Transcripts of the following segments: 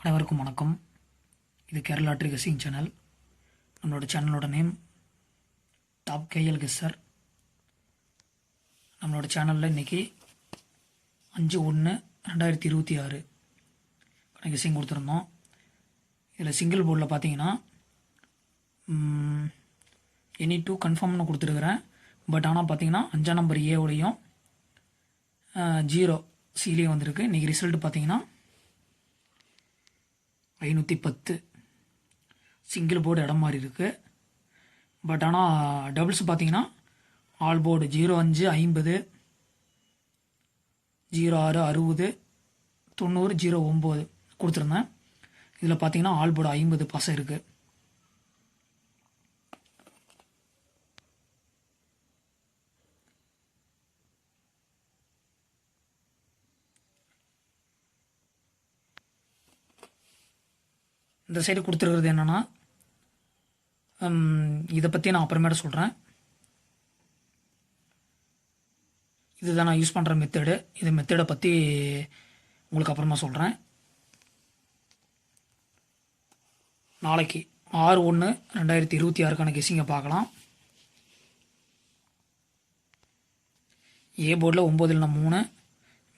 அனைவருக்கும் வணக்கம். இது கேரளா ட்ரி கெஸ்ஸிங் சேனல். நம்மளோட சேனலோட நேம் டாப் கேஎல் கெஸ்ஸர். நம்மளோட சேனலில் இன்றைக்கி 5/1/2026 கெஸ்ஸிங் கொடுத்துருந்தோம். இதில் சிங்கிள் போர்டில் பார்த்தீங்கன்னா எனி 2 கன்ஃபார்ம்னு கொடுத்துருக்குறேன். பட் ஆனால் பார்த்தீங்கன்னா 5ஆம் நம்பர் ஏவோடையும் 0 சிலேயும் வந்திருக்கு. இன்றைக்கி ரிசல்ட் பார்த்தீங்கன்னா 510 சிங்கிள் போர்டு இடம் மாதிரி இருக்குது. பட் ஆனால் டபுள்ஸ் பார்த்தீங்கன்னா ஆல் போர்டு 05 50 06 60 90 09 கொடுத்துருந்தேன். இதில் பார்த்தீங்கன்னா ஆல் போர்டு 50 பாசம் இருக்குது. இந்த சைடு கொடுத்துருக்கிறது என்னென்னா, இதை பற்றி நான் அப்புறமேட்டு சொல்கிறேன். இதுதான் நான் யூஸ் பண்ணுற மெத்தடு. இது மெத்தடை பற்றி உங்களுக்கு அப்புறமா சொல்கிறேன். நாளைக்கு 6/1/2026 கெஸ்ஸிங்கை பார்க்கலாம். ஏ போர்டில் 9 3,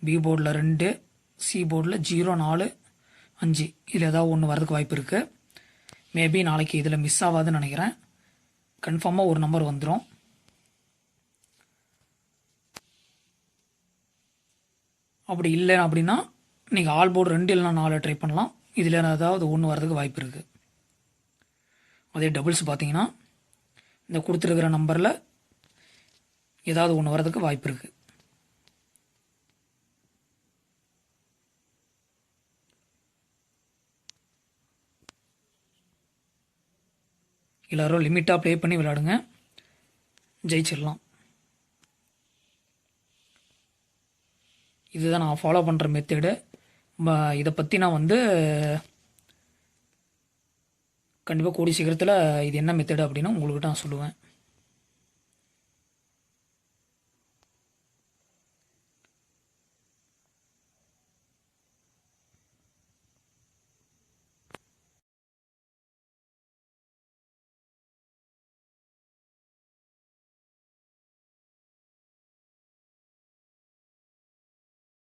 பி போர்டில் 2, சி போர்டில் 0 4 5 இதில் ஏதாவது ஒன்று வரதுக்கு வாய்ப்பு இருக்குது. மேபி நாளைக்கு இதில் மிஸ் ஆகாதுன்னு நினைக்கிறேன். கன்ஃபார்மாக ஒரு நம்பர் வந்துடும். அப்படி இல்லை அப்படின்னா நீங்கள் ஆல் போர்டு 2 இல்லைனா 4 ட்ரை பண்ணலாம். இதில் ஏதாவது ஒன்று வரதுக்கு வாய்ப்பு இருக்குது. அதே டபுள்ஸ் பார்த்தீங்கன்னா இந்த கொடுத்துருக்கிற நம்பரில் ஏதாவது ஒன்று வரதுக்கு வாய்ப்பு இருக்குது. எல்லோரும் லிமிட்டாக ப்ளே பண்ணி விளையாடுங்க, ஜெயிச்சிடலாம். இதுதான் நான் ஃபாலோ பண்ணுற மெத்தடு. இதை பற்றி நான் கண்டிப்பாக கூடிய சீக்கிரத்தில் இது என்ன மெத்தடு அப்படின்னு உங்கள்கிட்ட நான் சொல்லுவேன்.